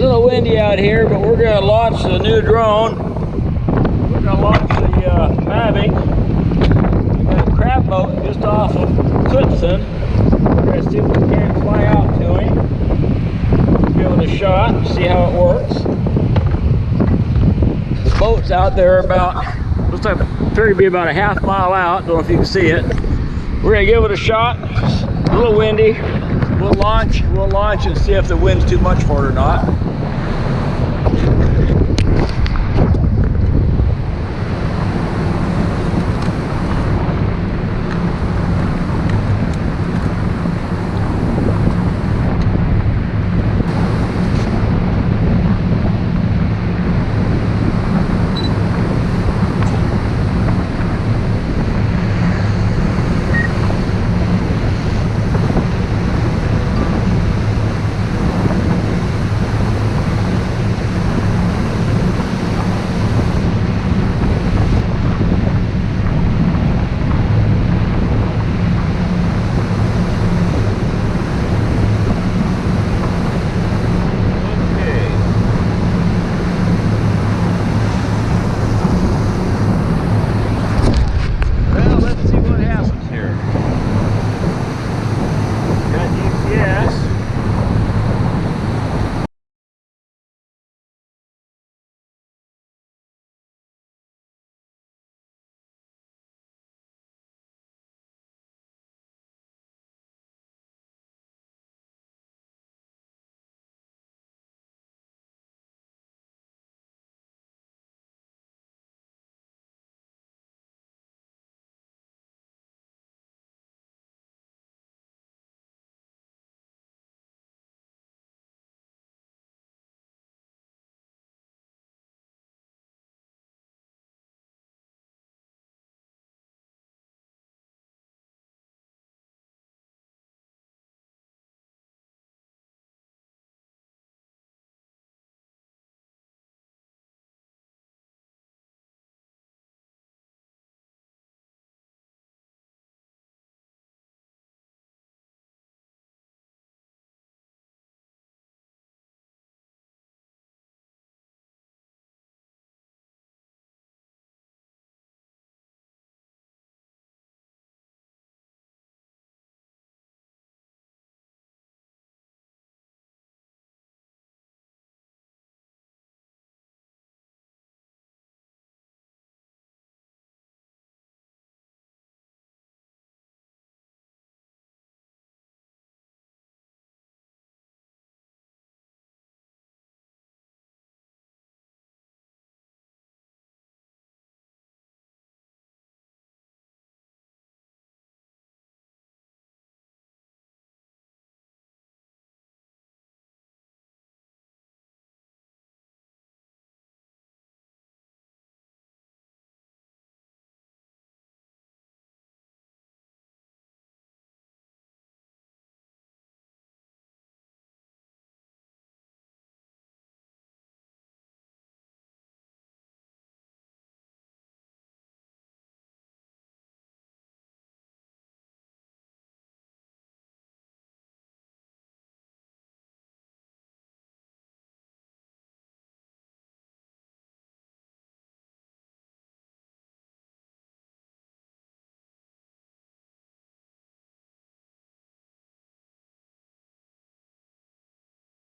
little windy out here, but we're going to launch the new drone. We're going to launch the Mavic. We got a crab boat just off of Klipsan. We're going to see if we can fly out to him. Give it a shot, see how it works. The boat's out there about, looks like it's going to be about a half mile out. Don't know if you can see it. We're going to give it a shot. It's a little windy. We'll launch and see if the wind's too much for it or not.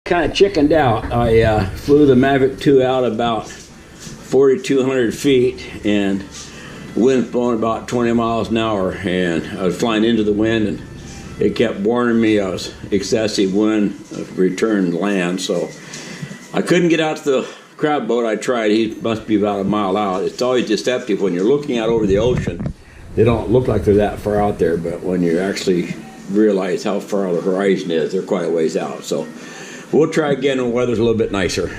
Kind of chickened out. I flew the Mavic 2 out about 4,200 feet and wind blowing about 20 miles an hour, and I was flying into the wind and it kept warning me I was excessive wind return land, so I couldn't get out to the crab boat. I tried. He must be about a mile out. It's always deceptive when you're looking out over the ocean. They don't look like they're that far out there, but when you actually realize how far the horizon is, they're quite a ways out. So we'll try again when the weather's a little bit nicer.